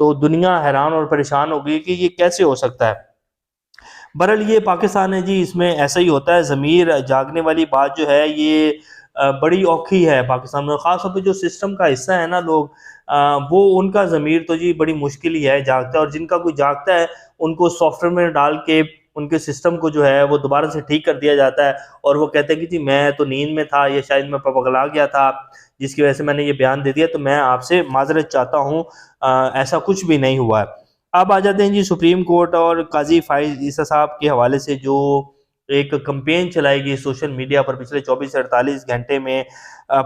تو دنیا حیران اور پریشان ہو گئی کہ یہ کیسے ہو سکتا ہے۔ بہرحال یہ پاکستان ہے جی، اس میں ایسا ہی ہوتا ہے، ضمیر جاگنے والی بات جو ہے یہ بڑی اوکھی ہے پاکستان میں، خاص طور پہ جو سسٹم کا حصہ ہے نا لوگ، وہ ان کا ضمیر تو جی بڑی مشکل ہی ہے جاگتا ہے، اور جن کا کوئی جاگتا ہے ان کو سافٹ ویئر میں ڈال کے ان کے سسٹم کو جو ہے وہ دوبارہ سے ٹھیک کر دیا جاتا ہے، اور وہ کہتے ہیں کہ جی میں تو نیند میں تھا، یا شاید میں پگلا گیا تھا جس کی وجہ سے میں نے یہ بیان دے دیا، تو میں آپ سے معذرت چاہتا ہوں، ایسا کچھ بھی نہیں ہوا ہے۔ اب آ جاتے ہیں جی سپریم کورٹ اور قاضی فائز عیسیٰ صاحب کے حوالے سے جو ایک کمپین چلائی گئی سوشل میڈیا پر پچھلے 24 سے 48 گھنٹے میں۔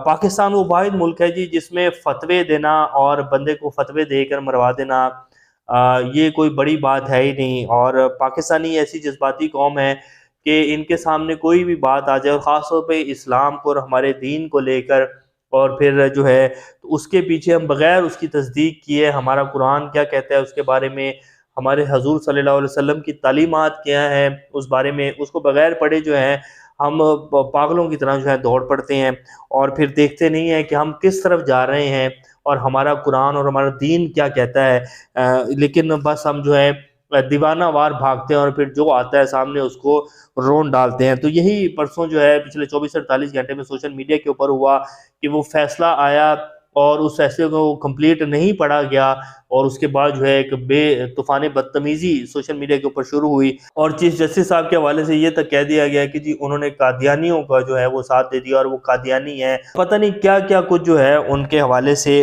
پاکستان وہ واحد ملک ہے جی جس میں فتوے دینا اور بندے کو فتوے دے کر مروا دینا یہ کوئی بڑی بات ہے ہی نہیں، اور پاکستانی ایسی جذباتی قوم ہے کہ ان کے سامنے کوئی بھی بات آ جائے، اور خاص طور پہ اسلام کو اور ہمارے دین کو لے کر، اور پھر جو ہے اس کے پیچھے ہم بغیر اس کی تصدیق کیے ہمارا قرآن کیا کہتا ہے اس کے بارے میں، ہمارے حضور صلی اللہ علیہ وسلم کی تعلیمات کیا ہیں اس بارے میں، اس کو بغیر پڑھے جو ہیں ہم پاگلوں کی طرح جو ہے دوڑ پڑتے ہیں، اور پھر دیکھتے نہیں ہیں کہ ہم کس طرف جا رہے ہیں اور ہمارا قرآن اور ہمارا دین کیا کہتا ہے، لیکن بس ہم جو ہے دیوانہ وار بھاگتے ہیں، اور پھر جو آتا ہے سامنے اس کو رون ڈالتے ہیں۔ تو یہی پرسوں جو ہے پچھلے 24 سے 48 گھنٹے میں سوشل میڈیا کے اوپر ہوا کہ وہ فیصلہ آیا اور اس فیصلے کو کمپلیٹ نہیں پڑھا گیا، اور اس کے بعد جو ہے ایک بے طوفان بدتمیزی سوشل میڈیا کے اوپر شروع ہوئی، اور چیف جسٹس صاحب کے حوالے سے یہ تک کہہ دیا گیا کہ جی انہوں نے قادیانیوں کا جو ہے وہ ساتھ دے دیا، اور وہ قادیانی ہیں، پتہ نہیں کیا کیا کچھ جو ہے ان کے حوالے سے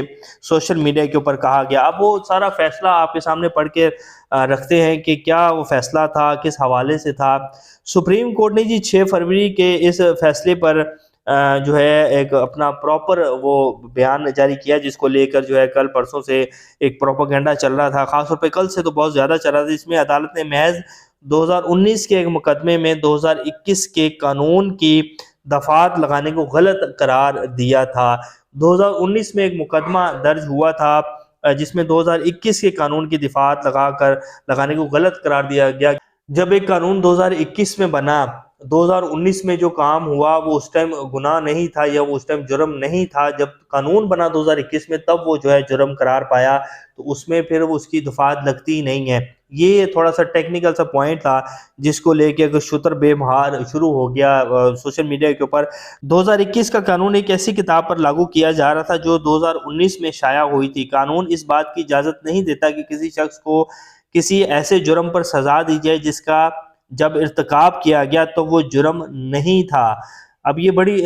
سوشل میڈیا کے اوپر کہا گیا۔ اب وہ سارا فیصلہ آپ کے سامنے پڑھ کے رکھتے ہیں کہ کیا وہ فیصلہ تھا، کس حوالے سے تھا۔ سپریم کورٹ نے جی 6 فروری کے اس فیصلے پر جو ہے ایک اپنا پراپر وہ بیان جاری کیا، جس کو لے کر جو ہے کل پرسوں سے ایک پروپیگنڈا چل رہا تھا، خاص طور پہ کل سے تو بہت زیادہ چل رہا تھا۔ اس میں عدالت نے محض 2019 کے ایک مقدمے میں 2021 کے قانون کی دفعات لگانے کو غلط قرار دیا تھا۔ 2019 میں ایک مقدمہ درج ہوا تھا جس میں 2021 کے قانون کی دفعات لگانے کو غلط قرار دیا گیا۔ جب ایک قانون 2021 میں بنا، 2019 میں جو کام ہوا وہ اس ٹائم گناہ نہیں تھا، یا وہ اس ٹائم جرم نہیں تھا۔ جب قانون بنا 2021 میں تب وہ جو ہے جرم قرار پایا، تو اس میں پھر وہ اس کی دفعات لگتی ہی نہیں ہے۔ یہ تھوڑا سا ٹیکنیکل سا پوائنٹ تھا جس کو لے کے شتر بے مہار شروع ہو گیا سوشل میڈیا کے اوپر۔ 2021 کا قانون ایک ایسی کتاب پر لاگو کیا جا رہا تھا جو 2019 میں شائع ہوئی تھی۔ قانون اس بات کی اجازت نہیں دیتا کہ کسی شخص کو کسی ایسے جرم پر سزا دی جائے جس کا جب ارتکاب کیا گیا تو وہ جرم نہیں تھا۔ اب یہ بڑی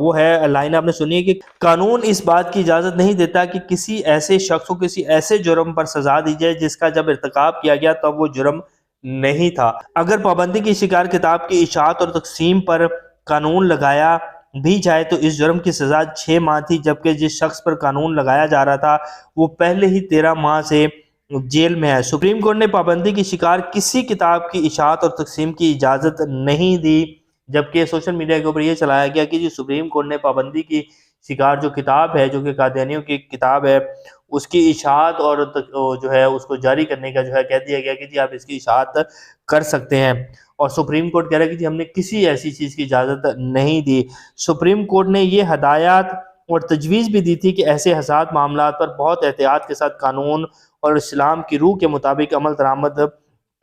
وہ ہے لائن آپ نے سنی ہے کہ قانون اس بات کی اجازت نہیں دیتا کہ کسی ایسے شخص کو کسی ایسے جرم پر سزا دی جائے جس کا جب ارتکاب کیا گیا تب وہ جرم نہیں تھا۔ اگر پابندی کی شکار کتاب کی اشاعت اور تقسیم پر قانون لگایا بھی جائے تو اس جرم کی سزا 6 ماہ تھی، جبکہ جس شخص پر قانون لگایا جا رہا تھا وہ پہلے ہی 13 ماہ سے جیل میں ہے۔ سپریم کورٹ نے پابندی کی شکار کسی کتاب کی اشاعت اور تقسیم کی اجازت نہیں دی، جبکہ سوشل میڈیا کے اوپر یہ چلایا گیا کہ جی سپریم کورٹ نے پابندی کی شکار جو کتاب ہے، جو کہ قادیانیوں کی کتاب ہے، اس کی اشاعت اور جو ہے اس کو جاری کرنے کا جو ہے کہہ دیا گیا کہ جی آپ اس کی اشاعت کر سکتے ہیں، اور سپریم کورٹ کہہ رہا ہے کہ جی ہم نے کسی ایسی چیز کی اجازت نہیں دی۔ سپریم کورٹ نے یہ ہدایات اور تجویز بھی دی تھی کہ ایسے حساس معاملات پر بہت احتیاط کے ساتھ قانون اور اسلام کی روح کے مطابق عمل درآمد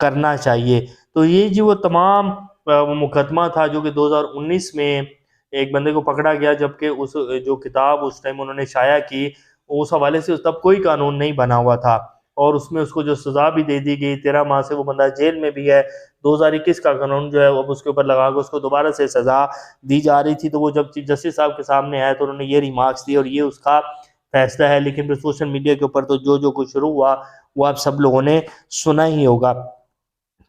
کرنا چاہیے۔ تو یہ جی وہ تمام وہ مقدمہ تھا جو کہ 2019 میں ایک بندے کو پکڑا گیا، جبکہ اس جو کتاب اس ٹائم انہوں نے شائع کی اس حوالے سے تب کوئی قانون نہیں بنا ہوا تھا، اور اس میں اس کو جو سزا بھی دے دی گئی، 13 ماہ سے وہ بندہ جیل میں بھی ہے۔ 2021 کا قانون جو ہے اب اس کے اوپر لگا کے اس کو دوبارہ سے سزا دی جا رہی تھی، تو وہ جب چیف جسٹس صاحب کے سامنے آیا تو انہوں نے یہ ریمارکس دی، اور یہ اس کا فیصلہ ہے۔ لیکن پھر سوشل میڈیا کے اوپر تو جو کچھ شروع ہوا وہ آپ سب لوگوں نے سنا ہی ہوگا۔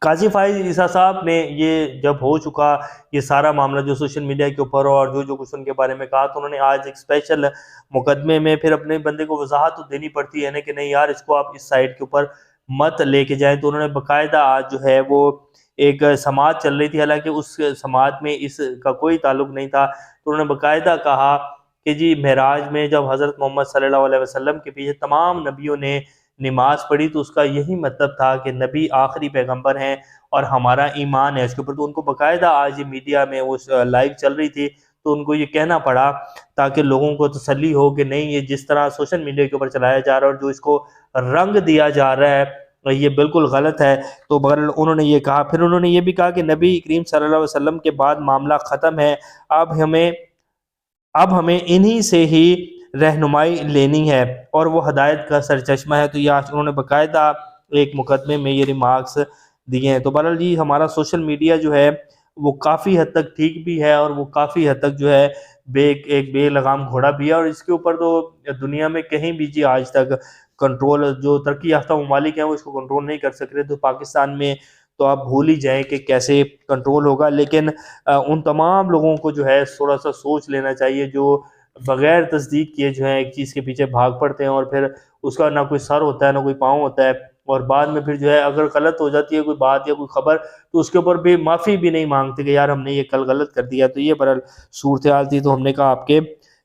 قاضی فائز عیسیٰ صاحب نے یہ جب ہو چکا یہ سارا معاملہ جو سوشل میڈیا کے اوپر اور جو کچھ ان کے بارے میں کہا، تو انہوں نے آج ایک اسپیشل مقدمے میں پھر اپنے بندے کو وضاحت تو دینی پڑتی ہے نا کہ نہیں یار اس کو آپ اس سائڈ کے اوپر مت لے کے جائیں۔ تو انہوں نے باقاعدہ آج جو ہے وہ ایک سماعت چل رہی تھی، حالانکہ اس سماعت میں اس کا کوئی تعلق نہیں تھا، تو انہوں نے باقاعدہ کہا کہ جی معراج میں جب حضرت محمد صلی اللہ علیہ وسلم کے پیچھے تمام نبیوں نے نماز پڑھی تو اس کا یہی مطلب تھا کہ نبی آخری پیغمبر ہیں اور ہمارا ایمان ہے اس کے اوپر۔ تو ان کو باقاعدہ آج میڈیا میں وہ لائیو چل رہی تھی، تو ان کو یہ کہنا پڑا تاکہ لوگوں کو تسلی ہو کہ نہیں، یہ جس طرح سوشل میڈیا کے اوپر چلایا جا رہا ہے اور جو اس کو رنگ دیا جا رہا ہے یہ بالکل غلط ہے۔ تو بہرحال انہوں نے یہ کہا، پھر انہوں نے یہ بھی کہا کہ نبی کریم صلی اللہ علیہ وسلم کے بعد معاملہ ختم ہے، اب ہمیں انہی سے ہی رہنمائی لینی ہے اور وہ ہدایت کا سرچشمہ ہے۔ تو یہ آج انہوں نے باقاعدہ ایک مقدمے میں یہ ریمارکس دیے ہیں۔ تو بہرحال جی ہمارا سوشل میڈیا جو ہے وہ کافی حد تک ٹھیک بھی ہے اور وہ کافی حد تک جو ہے ایک بے لگام گھوڑا بھی ہے، اور اس کے اوپر تو دنیا میں کہیں بھی جی آج تک کنٹرول، جو ترقی یافتہ ممالک ہیں وہ اس کو کنٹرول نہیں کر سک رہے، تو پاکستان میں تو آپ بھول ہی جائیں کہ کیسے کنٹرول ہوگا۔ لیکن ان تمام لوگوں کو جو ہے تھوڑا سا سوچ لینا چاہیے جو بغیر تصدیق کیے جو ہے ایک چیز کے پیچھے بھاگ پڑتے ہیں، اور پھر اس کا نہ کوئی سر ہوتا ہے نہ کوئی پاؤں ہوتا ہے، اور بعد میں پھر جو ہے اگر غلط ہو جاتی ہے کوئی بات یا کوئی خبر تو اس کے اوپر بھی معافی بھی نہیں مانگتے کہ یار ہم نے یہ کل غلط کر دیا۔ تو یہ بہرحال صورتحال تھی، تو ہم نے کہا آپ کے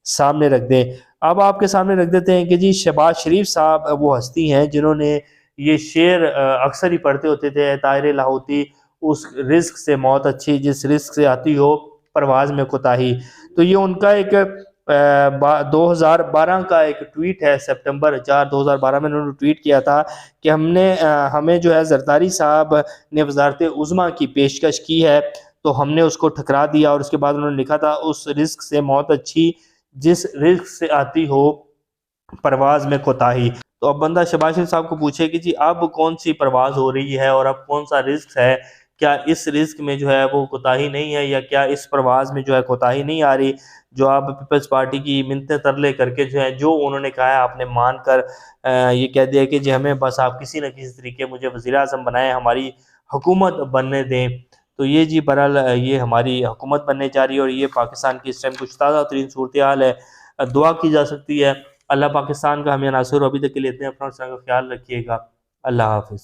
سامنے رکھ دیں۔ اب آپ کے سامنے رکھ دیتے ہیں کہ جی شہباز شریف صاحب وہ ہستی ہیں جنہوں نے یہ شعر اکثر ہی پڑھتے ہوتے تھے، طائر لاہوتی، اس رزق سے موت اچھی جس رزق سے آتی ہو پرواز میں کوتاہی۔ تو یہ ان کا ایک 2012 کا ایک ٹویٹ ہے، سپٹمبر 4 2012 میں انہوں نے ٹویٹ کیا تھا کہ ہمیں جو ہے زرداری صاحب نے وزارت عظمیٰ کی پیشکش کی ہے تو ہم نے اس کو ٹھکرا دیا، اور اس کے بعد انہوں نے لکھا تھا اس رزق سے موت اچھی جس رزق سے آتی ہو پرواز میں کوتاہی۔ تو اب بندہ شہباز شریف صاحب کو پوچھے کہ جی اب کون سی پرواز ہو رہی ہے اور اب کون سا رزق ہے، کیا اس رزق میں جو ہے وہ کوتاہی نہیں ہے، یا کیا اس پرواز میں جو ہے کوتاہی نہیں آ رہی؟ جو آپ پیپلز پارٹی کی منتیں ترلے کر کے جو ہے جو انہوں نے کہا ہے آپ نے مان کر یہ کہہ دیا کہ جی ہمیں بس آپ کسی نہ کسی طریقے مجھے وزیر اعظم بنائیں، ہماری حکومت بننے دیں۔ تو یہ جی برحال یہ ہماری حکومت بننے جا رہی ہے، اور یہ پاکستان کی اس ٹائم کچھ تازہ ترین صورتحال ہے۔ دعا کی جا سکتی ہے، اللہ پاکستان کا ہمیں ناصر، ابھی تک کے لیے اتنے، اپنا خیال رکھیے گا، اللہ حافظ۔